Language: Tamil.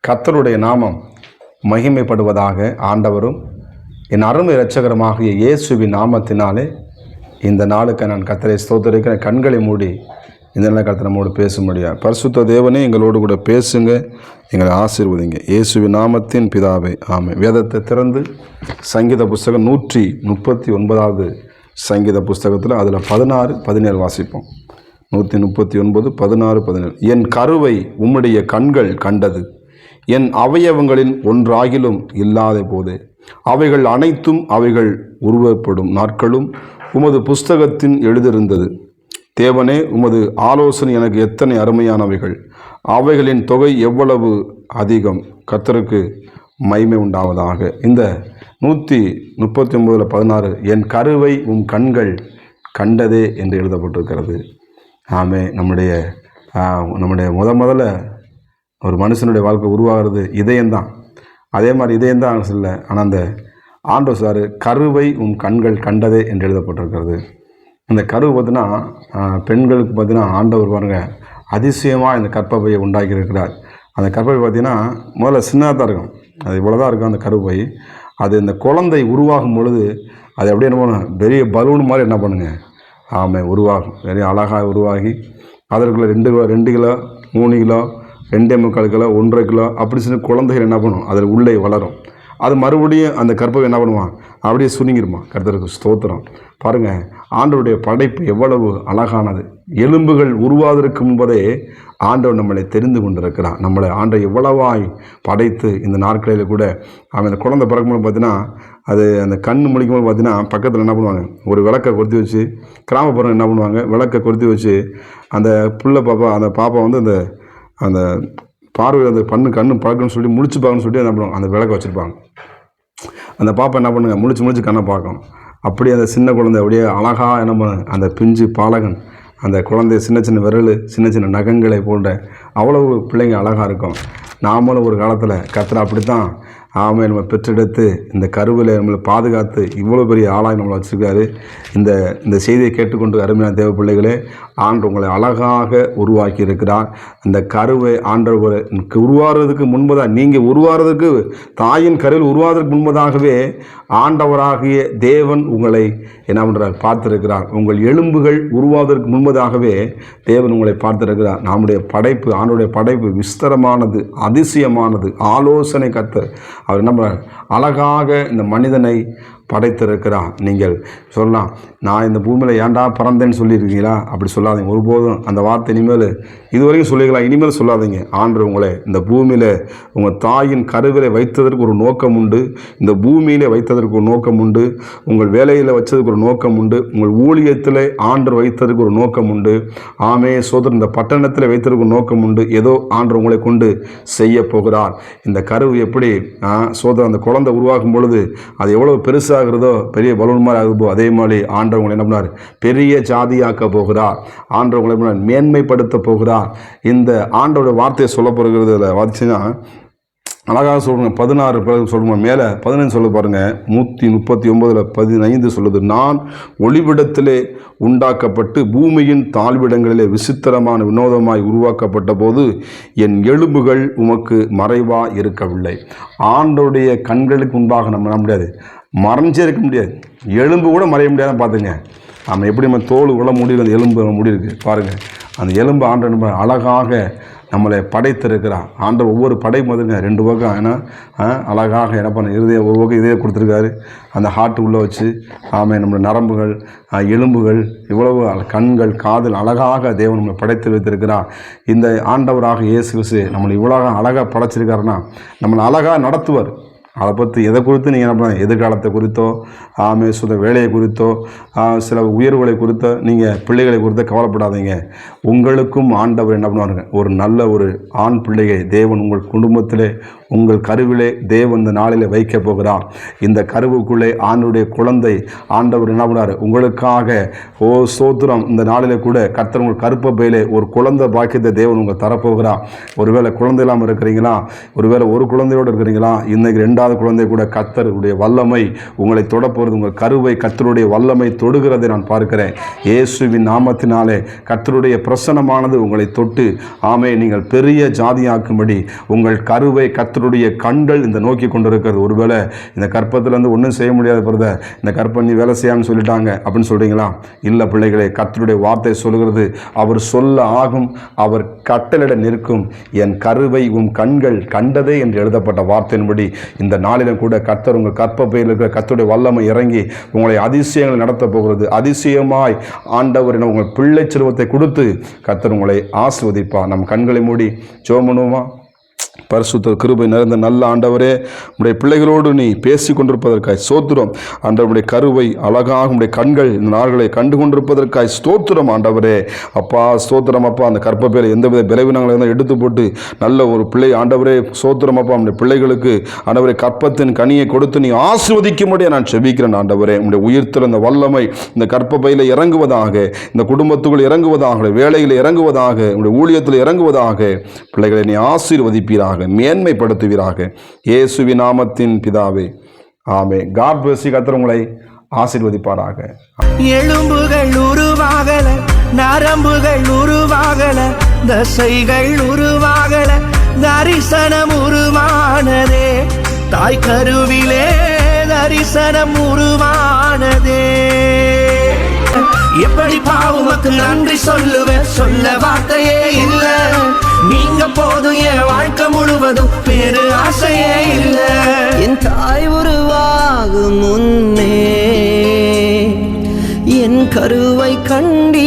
கர்த்தருடைய நாமம் மகிமைப்படுவதாக. ஆண்டவரும் என் அருமை இரட்சகரமாகிய இயேசுவின் நாமத்தினாலே இந்த நாளுக்கு நான் கர்த்தரை ஸ்தோத்திரிக்கிற. கண்களை மூடி இந்த நாள் கர்த்தர் நம்மோடு பேச முடியாது. பரிசுத்த தேவனே, எங்களோடு கூட பேசுங்க, எங்களை ஆசீர்வதிங்க. இயேசுவின் நாமத்தின் பிதாவே, ஆமென். வேதத்தை திறந்து சங்கீத புஸ்தகம் 139வது சங்கீத புஸ்தகத்தில் அதில் 16-17 வாசிப்போம். 139, 16, 17. என் கருவை உம்முடைய கண்கள் கண்டது, என் அவயவங்களின் ஒன்றாகிலும் இல்லாத போது அவைகள் அனைத்தும் அவைகள் உருவப்படும் நாட்களும் உமது புஸ்தகத்தின் எழுதியிருந்தது. தேவனே, உமது ஆலோசனை எனக்கு எத்தனை அருமையானவைகள், அவைகளின் தொகை எவ்வளவு அதிகம். கர்த்தருக்கு மகிமை உண்டாவதாக. இந்த 139:16 என் கருவை உம் கண்கள் கண்டதே என்று எழுதப்பட்டிருக்கிறது. ஆமே. நம்முடைய முதல்ல ஒரு மனுஷனுடைய வாழ்க்கை உருவாகிறது இதயம்தான். அதே மாதிரி இதயம்தான் இல்லை, ஆனால் அந்த ஆண்டவர் சார் கருவை உம் கண்கள் கண்டதே என்று எழுதப்பட்டிருக்கிறது. இந்த கருவு பார்த்தீங்கன்னா பெண்களுக்கு பார்த்தீங்கன்னா ஆண்டவர் பாருங்க அதிசயமாக இந்த கற்பப்பையை உண்டாக்கி இருக்கிறார். அந்த கற்பப்பை பார்த்தீங்கன்னா முதல்ல சின்னதாக தான் இருக்கும், அது இவ்வளோதான் இருக்கும் அந்த கருப்பை. அது இந்த குழந்தை உருவாகும் பொழுது அது அப்படியே என்ன பண்ணும், பெரிய பலூன் மாதிரி என்ன பண்ணுங்க, ஆமாம், உருவாகும். பெரிய அழகாக உருவாகி அதற்குள்ள 2 கிலோ 3 கிலோ 2.25 கிலோ 1.5 கிலோ அப்படி சொல்லி குழந்தைகள் என்ன பண்ணும், அதில் உள்ளே வளரும். அது மறுபடியும் அந்த கற்பை என்ன பண்ணுவான், அப்படியே சுருங்கிருமா. கர்த்தருக்கு ஸ்தோத்திரம். பாருங்கள், ஆண்டவருடைய படைப்பு எவ்வளவு அழகானது. எலும்புகள் உருவாவதற்கு முன்பதே ஆண்டவர் நம்மளை தெரிந்து கொண்டிருக்கிறான். நம்மளை ஆண்டவர் எவ்வளவாய் படைத்து இந்த நாட்களில் கூட அவன் அந்த குழந்தை பிறக்கும்போது பார்த்தீங்கன்னா அது அந்த கண் முழிக்கும்போது பார்த்தீங்கன்னா பக்கத்தில் என்ன பண்ணுவாங்க, ஒரு விளக்கை கொளுத்தி வச்சு, கிராமப்புறம் என்ன பண்ணுவாங்க, விளக்கை கொளுத்தி வச்சு அந்த அந்த பாப்பா வந்து அந்த பார்வை அந்த கண்ணு பழக்கணும்னு சொல்லி முழிச்சு பார்க்கணும்னு சொல்லி என்ன பண்ணுவாங்க, அந்த விளக்கை வச்சுருப்பாங்க. அந்த பாப்பா என்ன பண்ணுங்க, முழிச்சு கண்ணை பார்க்கும். அப்படியே அந்த சின்ன குழந்தை அப்படியே அழகாக என்ன பண்ண, அந்த பிஞ்சு பாலகன் அந்த குழந்தை சின்ன விரல் சின்ன நகங்களை போன்ற அவ்வளவு பிள்ளைங்க அழகாக இருக்கும். நாமளும் ஒரு காலத்தில் கர்த்தர் அப்படித்தான் ஆமாம் நம்ம பெற்றெடுத்து இந்த கருவில் நம்மளை பாதுகாத்து இவ்வளோ பெரிய ஆளாக நம்மளை வச்சுருக்காரு. இந்த செய்தியை கேட்டுக்கொண்டு அருமையான தேவ பிள்ளைகளே, ஆண்டவர் உங்களை அழகாக உருவாக்கி இருக்கிறார். அந்த கருவை ஆண்டவர் உருவாகிறதுக்கு முன்பதாக, நீங்கள் உருவாகிறதுக்கு தாயின் கருவில் உருவாகிறதுக்கு முன்பதாகவே ஆண்டவராகிய தேவன் உங்களை என்ன பண்ணுறார், பார்த்துருக்கிறார். உங்கள் எலும்புகள் உருவாவதற்கு முன்பதாகவே தேவன் உங்களை பார்த்துருக்கிறார். நம்முடைய படைப்பு, ஆண்டவருடைய படைப்பு விஸ்தரமானது, அதிசயமானது. ஆலோசனை கர்த்தர் அவர் என்ன பண்ணுறார், அழகாக இந்த மனிதனை படைத்திருக்கிறார். நீங்கள் சொல்லலாம், நான் இந்த பூமியில் ஏன்டா பிறந்தேன்னு சொல்லியிருக்கீங்களா? அப்படி சொல்லாதீங்க ஒருபோதும். அந்த வார்த்தை இனிமேல் இதுவரைக்கும் சொல்லிக்கலாம், இனிமேல் சொல்லாதீங்க. ஆண்டவர் உங்களை இந்த பூமியில் உங்கள் தாயின் கருவிலை வைத்ததற்கு ஒரு நோக்கம் உண்டு, இந்த பூமியில் வைத்ததற்கு ஒரு நோக்கம் உண்டு, உங்கள் வேலையில் வச்சதுக்கு ஒரு நோக்கம் உண்டு, உங்கள் ஊழியத்தில் ஆண்டவர் வைத்ததற்கு ஒரு நோக்கம் உண்டு. ஆமே சோதரன், இந்த பட்டணத்தில் வைத்ததற்கு ஒரு நோக்கம் உண்டு. ஏதோ ஆண்டவர் உங்களை கொண்டு செய்ய போகிறார். இந்த கருவு எப்படி சோதரன் அந்த குழந்தை உருவாக்கும் பொழுது அது எவ்வளோ பெருசாகிறதோ, பெரிய பலூன் மாதிரி ஆகுதோ, அதே மாதிரி ஆண்டவர் உங்களை என்ன பண்ணார், பெரிய ஜாதியாக்க போகிறார். ஆண்டவர் உங்களை மேன்மைப்படுத்த போகிறார். இந்த ஆண்டோட வார்த்தையை சொல்ல போகிறது வாதிச்சுன்னா அழகாக சொல்லுங்க. 16 பிறகு சொல்லுங்க, மேலே 15 சொல்ல பாருங்க. 139:15 சொல்லுது, நான் ஒளிவிடத்திலே உண்டாக்கப்பட்டு பூமியின் தாழ்விடங்களிலே விசித்திரமான வினோதமாய் உருவாக்கப்பட்ட போது என் எலும்புகள் உமக்கு மறைவா இருக்கவில்லை. ஆண்டோடைய கண்களுக்கு முன்பாக நம்ம நம்ப முடியாது, மறைஞ்சே இருக்க முடியாது, எலும்பு கூட மறைய முடியாதுன்னு பார்த்துங்க. நம்ம எப்படி நம்ம தோல் உள்ள முடிவு, அந்த எலும்பு முடி இருக்குது பாருங்கள். அந்த எலும்பு ஆண்டு அழகாக நம்மளை படைத்திருக்கிறான். ஆண்டவர் ஒவ்வொரு படை முதலுங்க 2 பக்கம் ஏன்னா அழகாக என்ன பண்ண, ஒரு பக்கம் இதே கொடுத்துருக்காரு, அந்த ஹார்ட் உள்ளே வச்சு. ஆமாம், நம்மளுடைய நரம்புகள், எலும்புகள், இவ்வளவு கண்கள், காதல் அழகாக தேவன் நம்மளை படைத்து வைத்திருக்கிறான். இந்த ஆண்டவராக இயேசு கிறிஸ்து நம்மளை இவ்வளோ அழகாக படைச்சிருக்காருன்னா நம்மளை அழகாக நடத்துவார். அதை பற்றி எதை குறித்து நீங்கள் என்ன பண்ண, எதிர்காலத்தை குறித்தோ, சுத வேலையை குறித்தோ, சில உயர்வுகளை குறித்தோ, நீங்கள் பிள்ளைகளை குறித்தோ கவலைப்படாதீங்க. உங்களுக்கும் ஆண்டவர் என்ன பண்ணுவாருங்க, ஒரு நல்ல ஒரு ஆண் பிள்ளையை தேவன் உங்கள் குடும்பத்திலே உங்கள் கருவிலே தேவன் இந்த நாளிலே வைக்க போகிறார். இந்த கருவுக்குள்ளே ஆண்டுடைய குழந்தை ஆண்டவர் என்ன பண்ணார் உங்களுக்காக. ஓ ஸ்தோத்திரம். இந்த நாளிலே கூட கர்த்தர் உங்கள் கருப்பையிலே ஒரு குழந்தை பாக்கியத்தை தேவன் உங்களுக்கு தரப்போகிறார். ஒருவேளை குழந்தை இல்லாமல் இருக்கிறீங்களா? ஒருவேளை ஒரு குழந்தையோடு இருக்கிறீங்களா? இன்னைக்கு 2வது குழந்தை கூட கர்த்தருடைய வல்லமை உங்களை தொடப்போகிறது. உங்கள் கருவை கர்த்தருடைய வல்லமை தொடுகிறதை நான் பார்க்கிறேன். இயேசுவின் நாமத்தினாலே கர்த்தருடைய பிரசன்னமானது உங்களை தொட்டு ஆமே நீங்கள் பெரிய ஜாதியாக்கும்படி உங்கள் கருவை கர்த்தருடைய கண்கள் இந்த நோக்கி கொண்டிருக்கிறது. ஒருவேளை இந்த கற்பத்திலேருந்து ஒன்றும் செய்ய முடியாத பிறகு இந்த கற்பனை வேலை செய்யாமல் சொல்லிட்டாங்க அப்படின்னு சொல்கிறீங்களா? இல்லை பிள்ளைகளே, கர்த்தருடைய வார்த்தை சொல்கிறது, அவர் சொல்ல ஆகும், அவர் கட்டளிட நிற்கும். என் கருவை உன் கண்கள் கண்டதே என்று எழுதப்பட்ட வார்த்தையின்படி இந்த நாளிலும் கூட கர்த்தர் உங்கள் கற்பப்பையில் இருக்கிற கர்த்தருடைய வல்லமை இறங்கி உங்களை அதிசயங்கள் நடத்த போகிறது. அதிசயமாய் ஆண்டவர் என உங்கள் பிள்ளை செல்வத்தை கொடுத்து கர்த்தர் உங்களை ஆசீர்வதிப்பார். நம் கண்களை மூடி ஜெபம் பண்ணுவோமா? பரிசுத்த கிருபை நிறைந்த நல்ல ஆண்டவரே, உடைய பிள்ளைகளோடு நீ பேசி கொண்டிருப்பதற்காய் ஸ்தோத்திரம். ஆண்டவருடைய கருவை அழகாக உடைய கண்கள் இந்த நாள்களை கண்டு கொண்டிருப்பதற்காய் ஸ்தோத்திரம் ஆண்டவரே. அப்பா ஸ்தோத்திரம் அப்பா. அந்த கற்பப்பையில் எந்தவித விளைவினங்களை இருந்தால் எடுத்து போட்டு நல்ல ஒரு பிள்ளை ஆண்டவரே ஸ்தோத்திரம் அப்பா. உடைய பிள்ளைகளுக்கு ஆண்டவரே கற்பத்தின் கனியை கொடுத்து நீ ஆசீர்வதிக்கும்படியாக நான் செபிக்கிறேன் ஆண்டவரே. உடைய உயிர்த்தல் இந்த வல்லமை இந்த கற்பப்பையில் இறங்குவதாக, இந்த குடும்பத்துக்குள் இறங்குவதாக, வேலையில் இறங்குவதாக, உடைய ஊழியத்தில் இறங்குவதாக. பிள்ளைகளை நீ ஆசீர்வதிப்பீராக, மேன்மைப்படுத்துவீராக. இயேசுவின் நாமத்தின் பிதாவே, ஆமே. God bless you. கர்த்தர் உங்களை ஆசீர்வதிப்பாராக. எலும்புகள் உருவாகல, நரம்புகள் உருவாகல, தசைகள் உருவாகல, தரிசனம் உருவானதே. தாய் கருவிலே தரிசனம் உருவானதே. எப்படி பாவுமக்கு நன்றி சொல்லுவேன், சொல்ல வார்த்தையே இல்ல. நீங்க போதும் என் வாழ்க்கை முழுவதும் வேறு ஆசையே இல்ல. என் தாய் உருவாகும் முன்னே என் கருவை கண்டி